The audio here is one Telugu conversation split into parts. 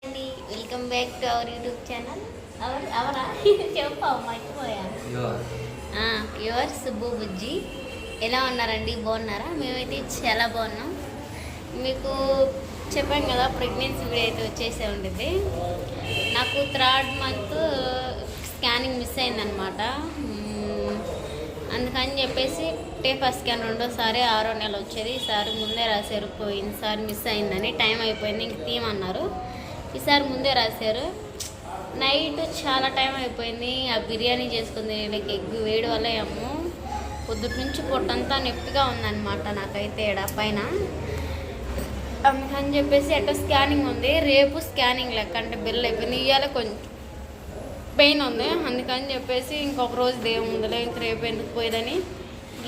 అండి welcome back to our YouTube channel. అవరా చెప్పావు మర్చిపోయా. యువర్ సుబ్బు బుజ్జి. ఎలా ఉన్నారండి? బాగున్నారా? మేమైతే చాలా బాగున్నాం. మీకు చెప్పాం కదా ప్రెగ్నెన్సీ వీడియో అయితే వచ్చేసే ఉంటుంది. నాకు 3rd మంత్ స్కానింగ్ మిస్ అయిందనమాట. అందుకని చెప్పేసి ఫస్ట్ స్కాన్ రెండోసారి 6వ నెల వచ్చేది. ఈసారి ముందే రాశారు. పోయినసారి మిస్ అయిందని టైం అయిపోయింది ఇంక తీయమన్నారు. ఈసారి ముందే రాశారు. నైట్ చాలా టైం అయిపోయింది. ఆ బిర్యానీ చేసుకుంది వీళ్ళకి ఎగ్ వేడి వల్ల ఏమో పొద్దుటి నుంచి పొట్టంతా నొప్పిగా ఉందన్నమాట నాకైతే ఎడ పైన. అందుకని చెప్పేసి ఎట్టో స్కానింగ్ ఉంది. రేపు స్కానింగ్ లెక్క అంటే బిల్ అయిపోయింది. ఇవాళ కొంచెం పెయిన్ ఉంది. అందుకని చెప్పేసి ఇంకొక రోజు దేవుందిలే ఇంక రేపు ఎందుకు పోయేదని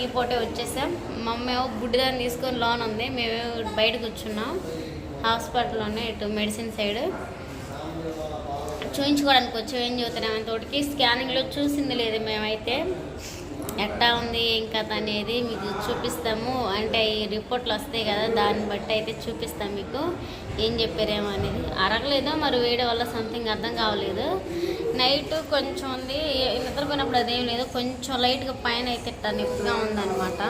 ఈ పూటే వచ్చేసాం. మమ్మీ బుడ్డిదాన్ని తీసుకొని లోన్ ఉంది. మేము బయట కూర్చున్నాం హాస్పిటల్లోనే ఇటు మెడిసిన్ సైడ్ చూపించుకోవడానికి వచ్చి ఏం చదువుతున్నాం తోటికి. స్కానింగ్లో చూసింది లేదు. మేమైతే ఎట్టా ఉంది ఏం కథ అనేది మీకు చూపిస్తాము. అంటే ఈ రిపోర్ట్లు వస్తాయి కదా, దాన్ని బట్టి అయితే చూపిస్తాం మీకు ఏం చెప్పారేమో అనేది. అరగలేదో మరి వేడి వల్ల సంథింగ్ అర్థం కావలేదు. నైట్ కొంచెం ఉంది, నిద్రపోయినప్పుడు అదేం లేదు. కొంచెం లైట్గా పైన అయితే నొప్పిగా ఉందన్నమాట.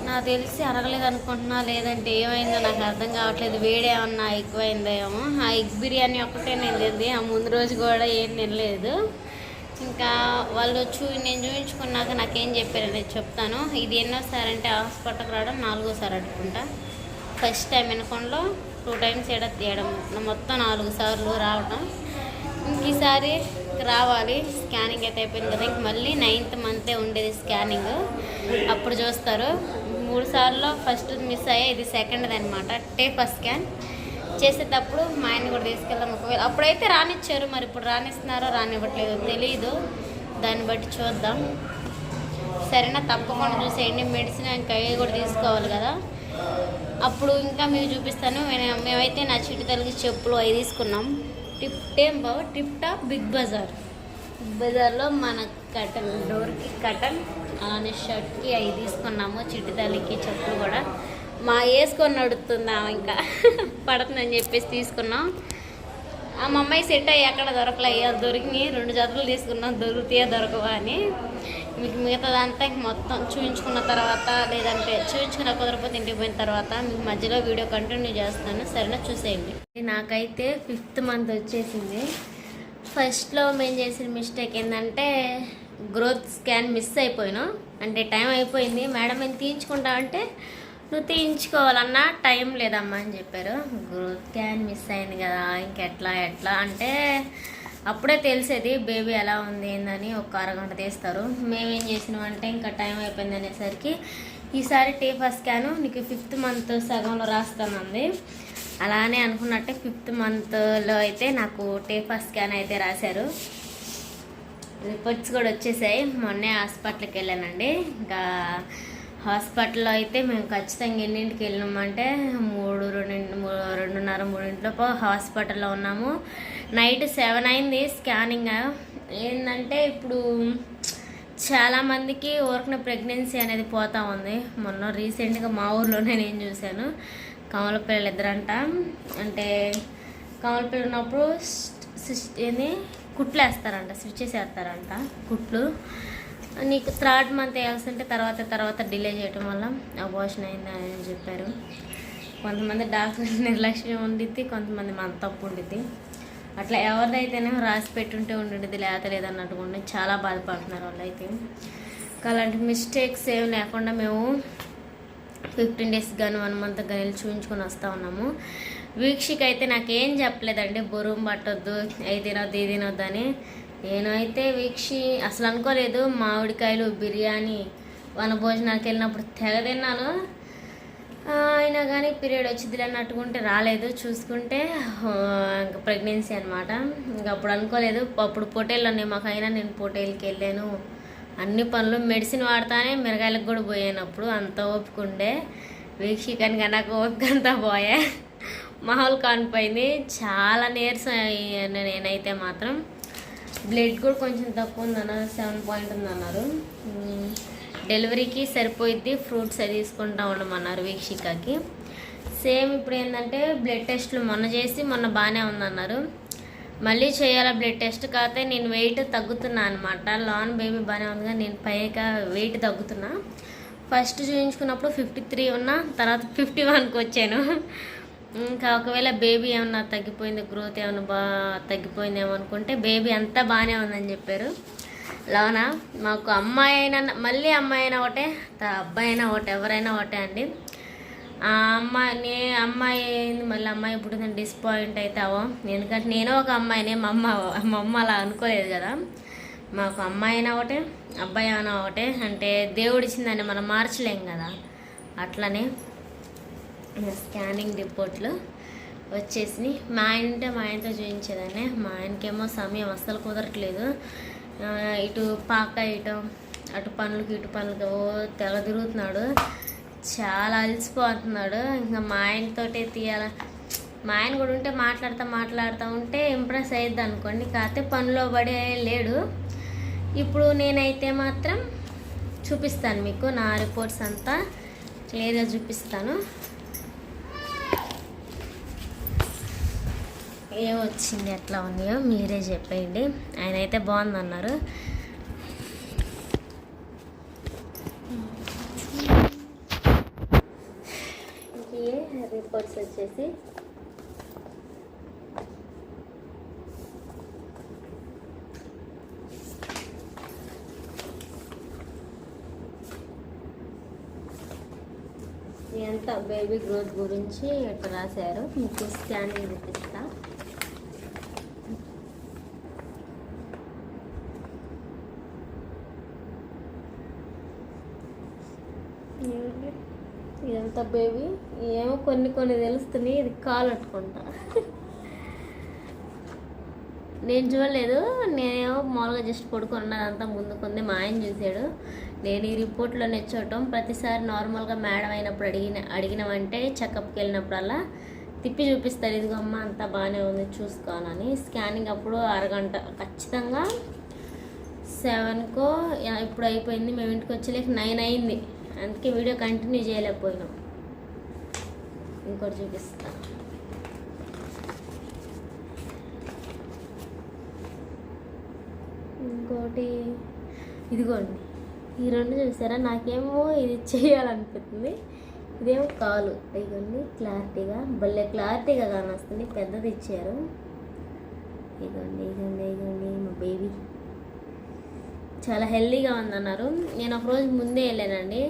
నాకు తెలిసి అరగలేదు అనుకుంటున్నా, లేదంటే ఏమైందో నాకు అర్థం కావట్లేదు. వేడి ఏమన్నా ఎక్కువైందో ఏమో. ఆ ఎగ్ బిర్యానీ ఒక్కటే నేను తింది. ఆ ముందు రోజు కూడా ఏం తినలేదు. ఇంకా వాళ్ళు నేను చూపించుకున్నాక నాకేం చెప్పారనేది చెప్తాను. ఇది ఎన్నోసారి అంటే హాస్పిటల్కి రావడం 4వసారి అనుకుంటా. ఫస్ట్ టైం వినకుండా 2 టైమ్స్ తీయడం, మొత్తం 4 సార్లు రావడం. ఇంక ఈసారి రావాలి. స్కానింగ్ అయితే అయిపోయింది కదా, ఇంక మళ్ళీ 9th మంతే ఉండేది స్కానింగ్. అప్పుడు చూస్తారు. 3 సార్లు ఫస్ట్ మిస్ అయ్యాయి. ఇది 2nd అనమాట. ఫస్ట్ స్కాన్ చేసేటప్పుడు మా ఆయన కూడా తీసుకెళ్ళాం. ఒకవేళ అప్పుడైతే రానిచ్చారు, మరి ఇప్పుడు రానిస్తున్నారో రానివ్వట్లేదు తెలియదు. దాన్ని బట్టి చూద్దాం. సరేనా? తప్పకుండా చూసేయండి. మెడిసిన్ ఇంకా అవి కూడా తీసుకోవాలి కదా, అప్పుడు ఇంకా మీకు చూపిస్తాను. మేమైతే నా చిటి తల్లికి చెప్పులు అవి తీసుకున్నాం. టిప్ టాప్ బిగ్ బజార్లో మన కటన్ డోర్కి కటన్ అలానే షర్ట్కి అవి తీసుకున్నాము. చిట్టి తల్లికి చెప్పులు కూడా మా వేసుకొని నడుతుందాం ఇంకా పడుతుందని చెప్పేసి తీసుకున్నాం. ఆ మా అమ్మాయి సెట్ అయ్యి ఎక్కడ దొరకలే. దొరికి 2 జతలు తీసుకున్నాం. దొరుకుతాయా దొరకవా అని. మీకు మిగతాదంతా మొత్తం చూపించుకున్న తర్వాత, లేదంటే చూపించుకున్న కుదరపోతే ఇంటికి పోయిన తర్వాత మీకు మధ్యలో వీడియో కంటిన్యూ చేస్తాను. సరేనా? చూసేయండి. నాకైతే 5th మంత్ వచ్చేసింది. ఫస్ట్లో మేము చేసిన మిస్టేక్ ఏంటంటే గ్రోత్ స్కాన్ మిస్ అయిపోయినా. అంటే టైం అయిపోయింది. మేడం ఏం తీయించుకుంటా అంటే నువ్వు తీయించుకోవాలన్నా టైం లేదమ్మా అని చెప్పారు. గ్రోత్ స్కాన్ మిస్ అయింది కదా, ఇంకెట్లా అంటే అప్పుడే తెలిసేది బేబీ ఎలా ఉంది ఏందని. ఒక అరగంట తీస్తారు. మేమేం చేసినాం అంటే ఇంకా టైం అయిపోయింది అనేసరికి ఈసారి ఫస్ట్ స్కాను నీకు 5th మంత్ సగంలో రాస్తానంది. అలానే అనుకున్నట్టే 5th మంత్లో అయితే నాకు ఫస్ట్ స్కాన్ అయితే రాశారు. రిపోర్ట్స్ కూడా వచ్చేసాయి. మొన్నే హాస్పిటల్కి వెళ్ళానండి. ఇంకా హాస్పిటల్లో అయితే మేము ఖచ్చితంగా ఎన్నింటికి వెళ్ళినామంటే 2:30 హాస్పిటల్లో ఉన్నాము. నైట్ 7 అయింది స్కానింగ్. ఏంటంటే ఇప్పుడు చాలామందికి ఊరికనే ప్రెగ్నెన్సీ అనేది పోతూ ఉంది. మొన్న రీసెంట్గా మా ఊర్లోనే నేను చూశాను. కమల పిల్లలు ఇద్దరంట. అంటే కమల పిల్లలు ఉన్నప్పుడు కుట్లు వేస్తారంట, స్విచ్చెస్ వేస్తారంట కుట్లు. నీకు 3rd మంత్ వేయాల్సింటే తర్వాత డిలే చేయటం వల్ల అబార్షన్ అయింది అని చెప్పారు. కొంతమంది డాక్టర్ నిర్లక్ష్యం ఉండిద్ది, కొంతమంది మన తప్పు ఉండిద్ది. అట్లా ఎవరిదైతేనే రాసి పెట్టుంటే ఉండిద్ది, లేదన్నట్టుగా ఉండి చాలా బాధపడుతున్నారు వాళ్ళు అయితే. అలాంటి మిస్టేక్స్ ఏం లేకుండా మేము 15 days కానీ 1 month కానీ వెళ్ళి చూపించుకొని వస్తూ ఉన్నాము. వీక్షకి అయితే నాకేం చెప్పలేదండి, బరువు పట్టొద్దు, ఇది తినొద్దు అని. నేనైతే వీక్షి అసలు అనుకోలేదు. మామిడికాయలు బిర్యానీ వనభోజనానికి వెళ్ళినప్పుడు తెగ తిన్నాను. అయినా కానీ పీరియడ్ వచ్చింది అన్నట్టుకుంటే రాలేదు. చూసుకుంటే ఇంకా ప్రెగ్నెన్సీ అనమాట. ఇంకా అప్పుడు అనుకోలేదు. అప్పుడు పొటేళ్ళు ఉన్నాయి మాకైనా. నేను పొటేల్కి వెళ్ళాను. అన్ని పనులు మెడిసిన్ వాడతానే మిరగాయలకు కూడా పోయాను. అప్పుడు అంత ఓపిక ఉండే. వీక్షికానికి నాకు ఓపిక అంతా పోయా. మామూలు కానిపోయింది. చాలా నీరసం నేనైతే మాత్రం. బ్లడ్ కూడా కొంచెం తక్కువ ఉందన్నారు. 7 point ఉందన్నారు. డెలివరీకి సరిపోయిద్ది, ఫ్రూట్స్ అది తీసుకుంటా ఉండమన్నారు వీక్షికకి. సేమ్ ఇప్పుడు ఏంటంటే బ్లడ్ టెస్ట్లు మొన్న చేసి మొన్న బాగానే ఉందన్నారు. మళ్ళీ చేయాలా బ్లడ్ టెస్ట్. కాకపోతే నేను వెయిట్ తగ్గుతున్నా అనమాట. లాన్ బేబీ బాగానే ఉందిగా, నేను పైగా వెయిట్ తగ్గుతున్నా. ఫస్ట్ చూపించుకున్నప్పుడు 53 ఉన్నా, తర్వాత 51కి వచ్చాను. ఇంకా ఒకవేళ బేబీ ఏమన్నా తగ్గిపోయింది, గ్రోత్ ఏమన్నా బాగా తగ్గిపోయిందేమో అనుకుంటే బేబీ అంతా బాగానే ఉందని చెప్పారు. లోన మాకు అమ్మాయి అయినా మళ్ళీ అమ్మాయి అయినా ఒకటే, అబ్బాయి అయినా ఒకటే, ఎవరైనా ఒకటే అండి. ఆ అమ్మాయి మళ్ళీ అమ్మాయి పుట్టిందని డిసప్పాయింట్ అవుతావో, ఎందుకంటే నేను ఒక అమ్మాయినే, మా అమ్మ అలా అనుకోలేదు కదా. మాకు అమ్మాయి అయినా ఒకటే, అబ్బాయి అయినా ఒకటే, అంటే దేవుడు ఇచ్చిందని మనం మార్చలేం కదా. అట్లనే స్కానింగ్ రిపోర్ట్లు వచ్చేసి మా ఆయనతో చూపించేదాన్ని. మా ఆయనకేమో సమయం అస్సలు కుదరట్లేదు. ఇటు పాక ఇటు అటు పనులకి ఇటు పనులకి తెగ తిరుగుతున్నాడు. చాలా అలసిపోతున్నాడు. ఇంకా మా ఆయనతోటే తీయాల. మా ఆయన కూడా ఉంటే మాట్లాడుతూ ఉంటే ఇంప్రెస్ అయ్యిద్ది అనుకోండి. కాకపోతే పనిలో పడే లేడు. ఇప్పుడు నేనైతే మాత్రం చూపిస్తాను మీకు, నా రిపోర్ట్స్ అంతా క్లియర్గా చూపిస్తాను. ఏమొచ్చింది ఎట్లా ఉన్నాయో మీరే చెప్పేయండి. ఆయన అయితే బాగుందన్నారు. రిపోర్ట్స్ వచ్చేసి ఎంత బేబీ గ్రోత్ గురించి ఎట్లా రాశారు మీకు స్కానింగ్ చూపిస్తా. ఇదంతా బేబీ ఏమో కొన్ని తెలుస్తున్నాయి. ఇది కాలు అట్టుకుంటా. నేను చూడలేదు, నేనేమో మామూలుగా జస్ట్ పడుకున్నాను. అంతా ముందుకుంది, మా ఆయన చూశాడు. నేను ఈ రిపోర్ట్లో నెచ్చోవటం ప్రతిసారి నార్మల్గా మేడం అయినప్పుడు అడిగినామంటే చెకప్కి వెళ్ళినప్పుడల్లా తిప్పి చూపిస్తారు. ఇదిగో అమ్మ అంతా బాగానే ఉంది చూసుకోనని. స్కానింగ్ అప్పుడు అరగంట ఖచ్చితంగా 7కో ఇప్పుడు అయిపోయింది. మేము ఇంటికి వచ్చేలేక 9 అయింది. అందుకే వీడియో కంటిన్యూ చేయలేకపోయినాం. ఇంకోటి చూపిస్తా. ఇంకోటి ఇదిగోండి, ఈ రెండు చూసారా. నాకేమో ఇది చేయాలనిపిస్తుంది. ఇదేమో కాలు. ఇదిగోండి క్లారిటీగా, భలే క్లారిటీగా కానొస్తుంది. పెద్దది ఇచ్చారు. ఇదిగోండి మా బేబీ చాలా హెల్దీగా ఉందన్నారు. నేను ఒకరోజు ముందే వెళ్ళానండి,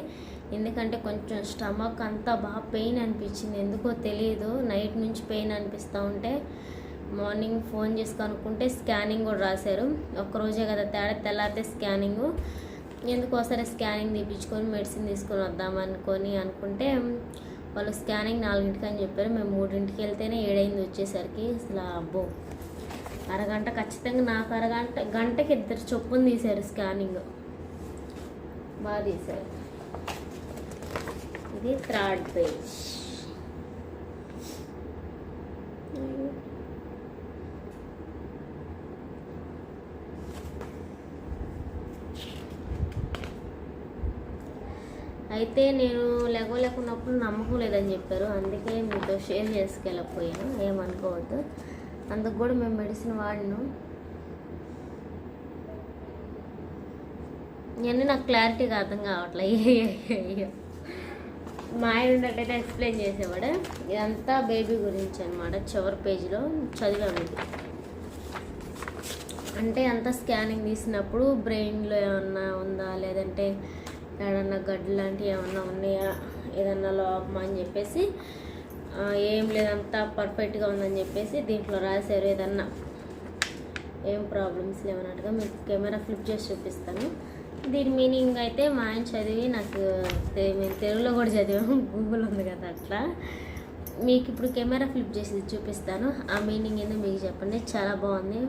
ఎందుకంటే కొంచెం స్టమక్ అంతా బాగా పెయిన్ అనిపించింది. ఎందుకో తెలియదు, నైట్ నుంచి పెయిన్ అనిపిస్తూ ఉంటే మార్నింగ్ ఫోన్ చేసి కనుక్కుంటే స్కానింగ్ కూడా రాశారు. ఒక్కరోజే కదా తేడా, తెల్లారితే స్కానింగు. ఎందుకు ఒకసారి స్కానింగ్ తీపించుకొని మెడిసిన్ తీసుకొని అనుకుంటే వాళ్ళు స్కానింగ్ 4ంటికి అని చెప్పారు. మేము 3ంటికి వెళ్తేనే 7 అయింది వచ్చేసరికి. అసలు అబ్బో, అరగంట ఖచ్చితంగా. నాకు గంటకి 2 చొప్పున తీశారు స్కానింగ్. బాగా తీశారు. ఇది 3rd పేజ్. అయితే నేను లేకున్నప్పుడు నమ్మకం లేదని చెప్పారు. అందుకే మీతో షేర్ చేసుకెళ్ళకపోయాను, ఏమనుకోవద్దు. అందుకు కూడా మేము మెడిసిన్ వాడినాం. ఇవన్నీ నాకు క్లారిటీగా అర్థం కావట్లేదు. మా ఆయన ఉన్నట్టయితే ఎక్స్ప్లెయిన్ చేసేవాడు. ఇదంతా బేబీ గురించి అనమాట. చివరి పేజీలో చదివాము. అంటే అంతా స్కానింగ్ తీసినప్పుడు బ్రెయిన్లో ఏమన్నా ఉందా, లేదంటే ఏదన్నా గడ్డు లాంటివి ఏమన్నా ఉన్నాయా, ఏదన్నా లోపమా అని చెప్పేసి, ఏం లేదంతా పర్ఫెక్ట్గా ఉందని చెప్పేసి దీంట్లో రాశారు. ఏదన్నా ఏం ప్రాబ్లమ్స్ లేవన్నట్టుగా మీకు కెమెరా ఫ్లిప్ చేసి చూపిస్తాను. దీని మీనింగ్ అయితే మా ఆయన చదివి నాకు, మేము తెలుగులో కూడా చదివాము, గూగుల్ ఉంది కదా, అట్లా మీకు ఇప్పుడు కెమెరా ఫ్లిప్ చేసి చూపిస్తాను. ఆ మీనింగ్ ఏందో మీకు చెప్పండి. చాలా బాగుంది.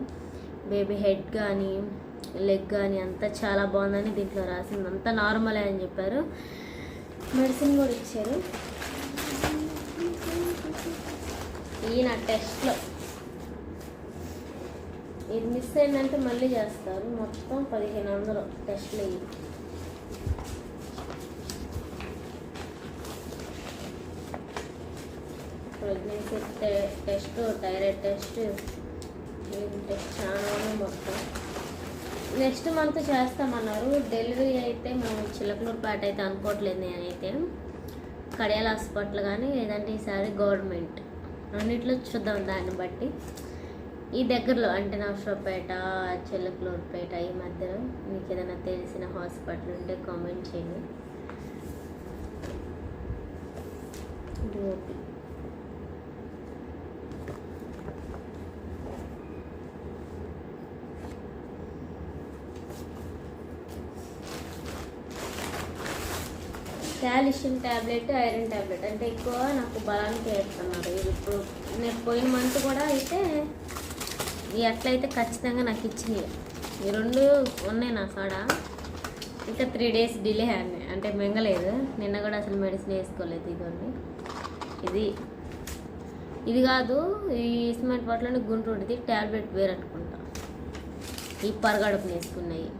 బేబీ హెడ్ కానీ లెగ్ కానీ అంతా చాలా బాగుందని దీంట్లో రాసింది. అంతా నార్మలే అని చెప్పారు. మెడిసిన్ కూడా ఇచ్చారు. ఈయన టెస్ట్లో ఇది మిస్ అయిందంటే మళ్ళీ చేస్తారు. మొత్తం 1500 టెస్ట్లు. ఇవి pregnancy test, thyroid test, test చాలా ఉన్నాయి మొత్తం. నెక్స్ట్ మంత్ చేస్తామన్నారు. డెలివరీ అయితే మేము చిలకలూరుపేట అయితే అనుకోవట్లేదు. నేనైతే కడియాల హాస్పిటల్ కానీ లేదంటే ఈసారి గవర్నమెంట్ అన్నిట్లో చూద్దాం. దాన్ని బట్టి ఈ దగ్గరలో అంటే నర్సరావుపేట, చిలకలూరుపేట ఈ మధ్యలో మీకు ఏదైనా తెలిసిన హాస్పిటల్ ఉంటే కామెంట్ చేయండి. OP calcium tablet, iron tablet అంటే ఎక్కువ నాకు బలానికి వేస్తున్నారు. ఇది ఇప్పుడు నేను పోయిన మంత్ కూడా అయితే ఎట్లయితే ఖచ్చితంగా నాకు ఇచ్చినాయి. ఈ 2 ఉన్నాయి నా కాడ. ఇంకా 3 days డిలే అన్నాయి అంటే మింగలేదు. నిన్న కూడా అసలు మెడిసిన్ వేసుకోలేదు. ఇది కాదు, ఈ సిమెంట్ పట్లని గుంటూరుది ట్యాబ్లెట్ వేరు అనుకుంటా. ఈ పరగడుపుని వేసుకున్నాయి.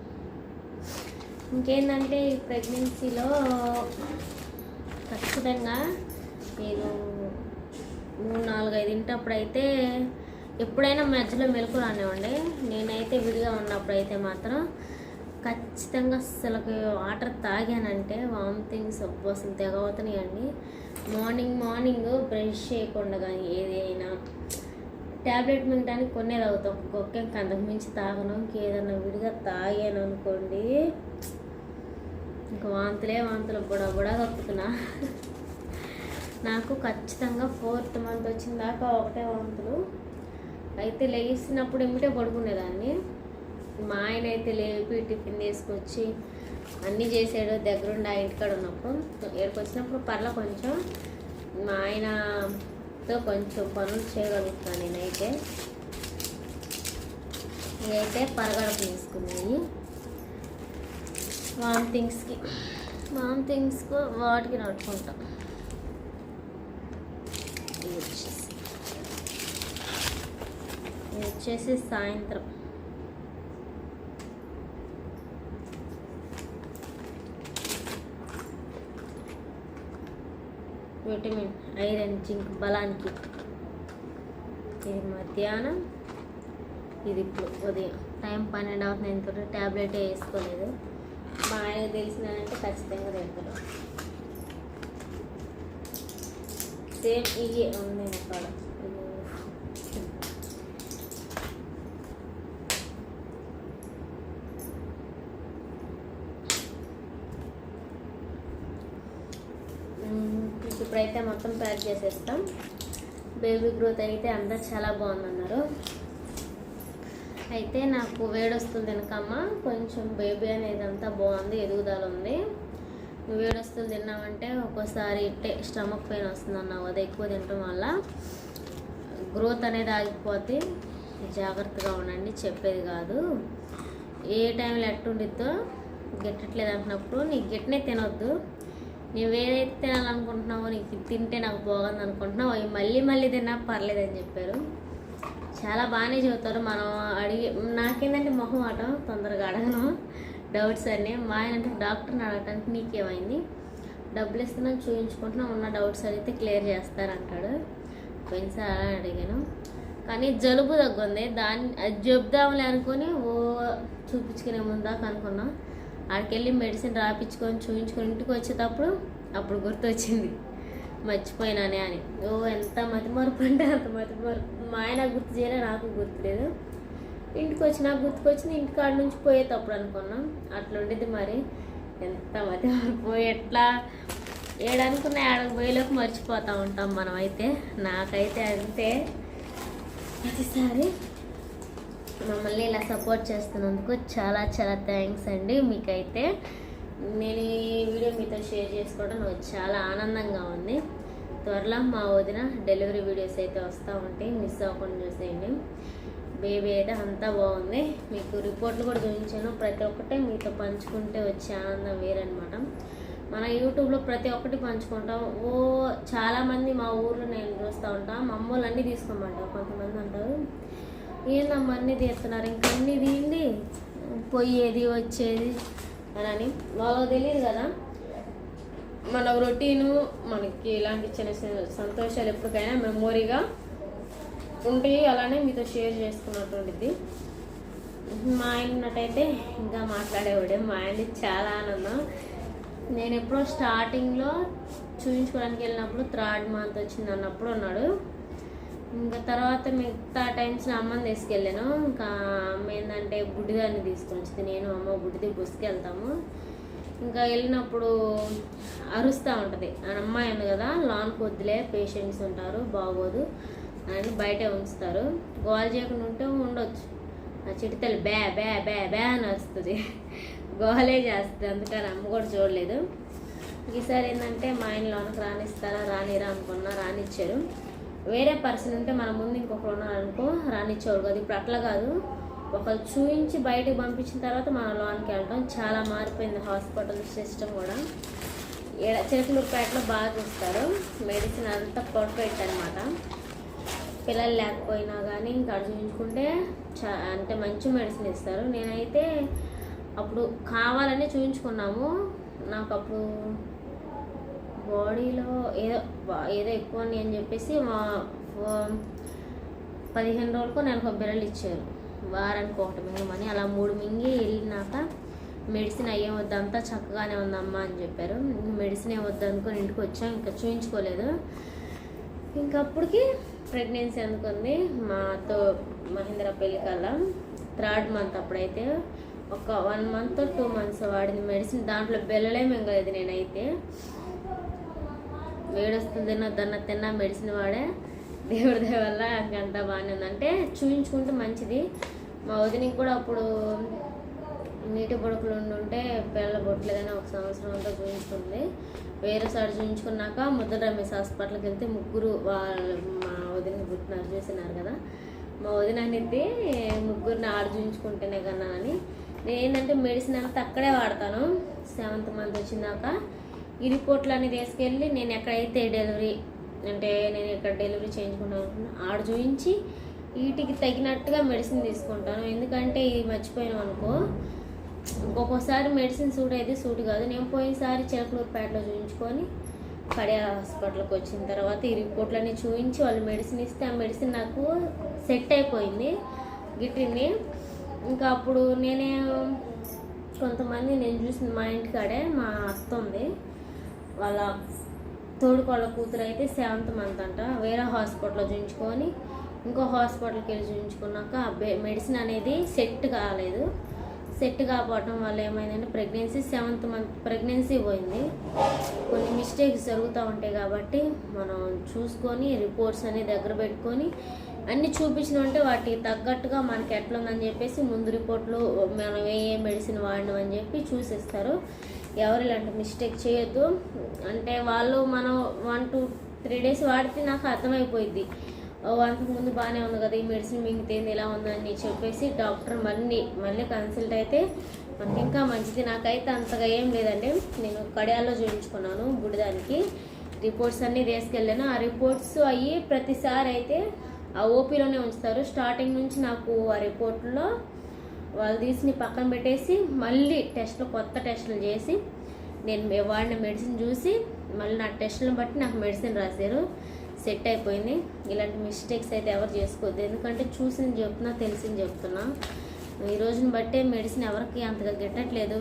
ఇంకేంటంటే ఈ ప్రెగ్నెన్సీలో ఖచ్చితంగా మీరు 3-4-5 తింటప్పుడైతే ఎప్పుడైనా మధ్యలో మెలకు రానివ్వండి. నేనైతే విడిగా ఉన్నప్పుడైతే మాత్రం ఖచ్చితంగా అసలుకి వాటర్ తాగానంటే వామిటింగ్స్ అసలు తెగవుతున్నాయండి. మార్నింగ్ బ్రష్ చేయకుండా కానీ ఏదైనా ట్యాబ్లెట్ మింగడానికి కొన్నే తాగుతాం. ఒక్కొక్క అంతకు మించి తాగను. ఇంకేదన్నా విడిగా తాగాను అనుకోండి ఇంకా వాంతులు బుడా కప్పుతున్నా. నాకు ఖచ్చితంగా 4th month వచ్చిన దాకా ఒకటే వాంతులు. అయితే లేచినప్పుడు ఏమిటే పడుకునేదాన్ని. మా ఆయన అయితే లేపి టిఫిన్ తీసుకొచ్చి అన్నీ చేసాడు దగ్గరుండి ఆ ఇంటికాడ ఉన్నప్పుడు. ఇక్కడికి వచ్చినప్పుడు కొంచెం మా ఆయనతో కొంచెం పనులు చేయగలుగుతాను నేనైతే. ఇదైతే పరగడపు తీసుకున్నాయి వామిటింగ్స్కి వాటికి నడుచుకుంటాం. ఇది వచ్చేసి సాయంత్రం విటమిన్, ఐరన్, జింక్ బలానికి. ఇది మధ్యాహ్నం, ఇది ఇప్పుడు ఉదయం. టైం 12 అవుతుంది. నేను ట్యాబ్లెట్ వేసుకోలేదు. మా ఆయన తెలిసినానంటే ఖచ్చితంగా తింటారు. సేమ్ ఇవి ఉంది అక్కడ. ఇప్పుడైతే మొత్తం ప్యాక్ చేసేస్తాం. బేబీ గ్రోత్ అయితే అంతా చాలా బాగుందన్నారు. అయితే నాకు వేడొస్తుంది వెనకమ్మ, కొంచెం బేబీ అనేది అంతా బాగుంది, ఎదుగుదల ఉంది. వేడొస్తుంది తిన్నామంటే ఒక్కోసారి ఇట్టే స్టమక్ పెయిన్ వస్తుంది అన్నావు. అది ఎక్కువ తినడం వల్ల గ్రోత్ అనేది ఆగిపోతే జాగ్రత్తగా ఉండండి. చెప్పేది కాదు. ఏ టైంలో ఎట్టుండిద్దో గిట్టట్లేదు అంటున్నప్పుడు నీకు గిట్టనే తినొద్దు. నువ్వు ఏదైతే తినాలనుకుంటున్నావో నీకు తింటే నాకు బాగుంది అనుకుంటున్నావు అవి మళ్ళీ తిన్నా పర్లేదని చెప్పారు. చాలా బాగానే చెబుతారు. మనం నాకేంటంటే మొహం ఆట తొందరగా అడగను డౌట్స్ అన్నీ. మా ఆయన అంటే డాక్టర్ని అడగటానికి నీకేమైంది, డబ్బులు ఇస్తున్నాను చూపించుకుంటున్నా, ఉన్న డౌట్స్ అడిగితే క్లియర్ చేస్తారంటాడు. పోయినసారి అలా అడిగాను. కానీ జలుబు తగ్గుంది. అది చెప్దాంలే అనుకొని చూపించుకునే ముందాక అనుకున్నా. ఆడికెళ్ళి మెడిసిన్ రాపించుకొని చూపించుకొని ఇంటికి వచ్చేటప్పుడు అప్పుడు గుర్తొచ్చింది మర్చిపోయినానే అని. ఎంత మతిమరుపు అంటే అంత మతిమరుపు. మా ఆయన గుర్తు చేయలే, నాకు గుర్తులేదు. ఇంటికి వచ్చి నాకు గుర్తుకొచ్చింది ఇంటికాడ నుంచి పోయేటప్పుడు అనుకున్నాం. అట్లుండేది మరి. ఎంత మతిమరుపు. ఎట్లా ఏడనుకున్న ఏడకు పోయేలోకి మర్చిపోతూ ఉంటాం మనం. అయితే నాకైతే అంతే. ప్రతిసారి మమ్మల్ని ఇలా సపోర్ట్ చేస్తున్నందుకు చాలా థ్యాంక్స్ అండి. మీకైతే నేను ఈ వీడియో మీతో షేర్ చేసుకోవడం నాకు చాలా ఆనందంగా ఉంది. త్వరలో మా వదిన డెలివరీ వీడియోస్ అయితే వస్తూ ఉంటాయి, మిస్ అవ్వకుండా చూసేయండి. బేబీ అయితే అంతా బాగుంది. మీకు రిపోర్ట్లు కూడా చూపించాను. ప్రతి ఒక్కటే మీతో పంచుకుంటే వచ్చే ఆనందం వేరనమాట. మన యూట్యూబ్లో ప్రతి ఒక్కటి పంచుకుంటాం. చాలామంది మా ఊర్లో నేను చూస్తూ ఉంటాను. మా అమ్మోళ్ళు అన్నీ తీసుకోమంటారు. కొంతమంది అంటారు ఏందమ్మా అన్నీ తీస్తున్నారు, ఇంకా అన్నీ తీయండి పోయేది వచ్చేది అని. వాళ్ళకి తెలియదు కదా. మన రొటీను మనకి ఇలాంటి చిన్న చిన్న సంతోషాలు ఎప్పటికైనా మెమొరీగా ఉంటాయి. అలానే మీతో షేర్ చేసుకున్నటువంటిది. మా ఆయన ఉన్నట్టయితే ఇంకా మాట్లాడేవాడే. మా ఆయన చాలా ఆనందం. నేను ఎప్పుడో స్టార్టింగ్లో చూపించుకోవడానికి వెళ్ళినప్పుడు 3rd month వచ్చింది అన్నప్పుడు ఉన్నాడు. ఇంకా తర్వాత మిగతా టైమ్స్లో అమ్మని తీసుకెళ్ళాను. ఇంకా అమ్మ ఏంటంటే బుడ్డిదాన్ని తీసుకొని వచ్చింది. నేను అమ్మ బుడ్డిది బుస్కి వెళ్తాము. ఇంకా వెళ్ళినప్పుడు అరుస్తూ ఉంటుంది. అమ్మాయి ఉంది కదా, లాన్కి వద్దులే, పేషెంట్స్ ఉంటారు, బాగోదు అని బయటే ఉంచుతారు. గోల్ చేయకుండా ఉంటే ఉండొచ్చు. ఆ చిటితల్లి బ్యా బ్యా బ్యా బ్యా అని వస్తుంది, గోలే చేస్తుంది. అందుకని అమ్మ కూడా చూడలేదు. ఈసారి ఏంటంటే మా ఆయన లోనకి రానిస్తారా రానిరా అనుకున్నా, రానిచ్చారు. వేరే పర్సన్ ఉంటే మన ముందు ఇంకొకరు ఉన్నారనుకో రానిచ్చేవారు కాదు. ఇప్పుడు అట్లా కాదు, ఒకరు చూయించి బయటకు పంపించిన తర్వాత మన లోనికి వెళ్ళడం చాలా మారిపోయింది. హాస్పిటల్ సిస్టమ్ కూడా చిలకలూరుపేటలో బాగా చూస్తారు. మెడిసిన్ అంతా పర్ఫెక్ట్ అనమాట. పిల్లలు లేకపోయినా కానీ ఇంకా చూయించుకుంటే అంటే మంచి మెడిసిన్ ఇస్తారు. నేనైతే అప్పుడు కావాలని చూయించుకున్నాము. నాకు అప్పుడు బాడీలో ఏదో ఎక్కువ అని చెప్పేసి 15 రోజులకు నెలకు బిర్రలు ఇచ్చారు. వారానికి 1 మింగమని. అలా 3 మింగి వెళ్ళినాక మెడిసిన్ అయ్యే వద్దు, అంతా చక్కగానే ఉందమ్మా అని చెప్పారు. మెడిసిన్ ఏ వద్దు అనుకొని ఇంటికి వచ్చాం. ఇంకా చూయించుకోలేదు. ఇంకప్పటికి ప్రెగ్నెన్సీ అనుకుంది. మాతో మహేంద్ర పెళ్ళి కల్లా 3rd month అప్పుడైతే ఒక 1 month 2 months వాడింది మెడిసిన్. దాంట్లో బెల్లలే మింగలేదు. నేనైతే వేడొస్తుంది తిన్నా మెడిసిన్ వాడే. దేవుడి దయ వల్ల అంతా బాగానే ఉంది. అంటే చూయించుకుంటే మంచిది. మా వదినకి కూడా అప్పుడు నీటి బొడుకులు ఉంటే పిల్లల బొట్టలేదని 1 సంవత్సరం అంతా చూయించుకుంది. వేరే సారి చూయించుకున్నాక ముద్ద రమేష్ హాస్పిటల్కి వెళ్తే 3 వాళ్ళు మా వదినకి పుట్టినారు, చూసినారు కదా. మా వదిన అనేది 3 ఆడు చూయించుకుంటేనే కన్నా అని. నేను ఏంటంటే మెడిసిన్ అంతా అక్కడే వాడతాను. 7th month వచ్చినాక ఈ రిపోర్ట్లు అన్నీ తీసుకెళ్ళి నేను ఎక్కడైతే డెలివరీ అంటే నేను ఇక్కడ డెలివరీ చేయించుకుంటాను ఆడు చూపించి వీటికి తగినట్టుగా మెడిసిన్ తీసుకుంటాను. ఎందుకంటే ఇది మర్చిపోయాను అనుకో, ఒక్కొక్కసారి మెడిసిన్ సూట్ అయితే సూట్ కాదు. నేను పోయినసారి చిలకలూరుపేటలో చూయించుకొని కడియాల హాస్పిటల్కి వచ్చిన తర్వాత ఈ రిపోర్ట్లన్నీ చూపించి వాళ్ళు మెడిసిన్ ఇస్తే ఆ మెడిసిన్ నాకు సెట్ అయిపోయింది, గిట్టింది. ఇంకా అప్పుడు నేనే కొంతమంది నేను చూసిన మా ఇంటికాడే మా అత్త ఉంది, వాళ్ళ తోడుకోళ్ళ కూతురు అయితే 7th month అంట. వేరే హాస్పిటల్లో చూయించుకొని ఇంకో హాస్పిటల్కి వెళ్ళి చూయించుకున్నాక మెడిసిన్ అనేది సెట్ కాలేదు. సెట్ కాకపోవటం వల్ల ఏమైందంటే ప్రెగ్నెన్సీ 7th month ప్రెగ్నెన్సీ పోయింది. కొన్ని మిస్టేక్స్ జరుగుతూ ఉంటాయి కాబట్టి మనం చూసుకొని రిపోర్ట్స్ అన్ని దగ్గర పెట్టుకొని అన్నీ చూపించినంటే వాటికి తగ్గట్టుగా మనకి ఎట్లా ఉందని చెప్పేసి ముందు రిపోర్ట్లు మనం ఏ మెడిసిన్ వాడినాం అని చెప్పి చూసిస్తారు. ఎవరు ఇలాంటి మిస్టేక్ చేయొద్దు. అంటే వాళ్ళు మనం 1 to 3 days వాడితే నాకు అర్థమైపోయింది, అంతకు ముందు బాగానే ఉంది కదా, ఈ మెడిసిన్ మింగితేంది ఇలా ఉందని చెప్పేసి డాక్టర్ మళ్ళీ కన్సల్ట్ అయితే మనకి ఇంకా మంచిది. నాకైతే అంతగా ఏం లేదండి. నేను కడియాల్లో చూపించుకున్నాను బుడిదానికి. రిపోర్ట్స్ అన్నీ తీసుకెళ్ళాను. ఆ రిపోర్ట్స్ అయ్యి ప్రతిసారి అయితే ఆ ఓపీలోనే ఉంచుతారు. స్టార్టింగ్ నుంచి నాకు ఆ రిపోర్ట్లో వాళ్ళు తీసి పక్కన పెట్టేసి మళ్ళీ కొత్త టెస్టులు చేసి నేను వాడిన మెడిసిన్ చూసి మళ్ళీ నా టెస్టులను బట్టి నాకు మెడిసిన్ రాశారు. సెట్ అయిపోయింది. ఇలాంటి మిస్టేక్స్ అయితే ఎవరు చేసుకోవద్దు. ఎందుకంటే చూసింది చెప్తున్నా, తెలిసింది చెప్తున్నా. ఈ రోజుని బట్టే మెడిసిన్ ఎవరికి అంతగా గిట్టట్లేదు.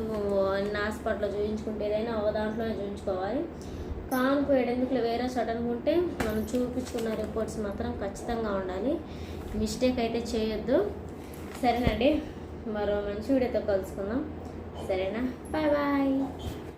హాస్పిటల్లో చూపించుకుంటే ఏదైనా ఒక దాంట్లోనే చూపించుకోవాలి. కానుపోయాడు ఎందుకు వేరే సడన్గా ఉంటే మనం చూపించుకున్న రిపోర్ట్స్ మాత్రం ఖచ్చితంగా ఉండాలి. మిస్టేక్ అయితే చేయొద్దు. సరేనండి, మరో మంచి వీడియోతో కలుసుకుందాం. సరేనా? Bye bye.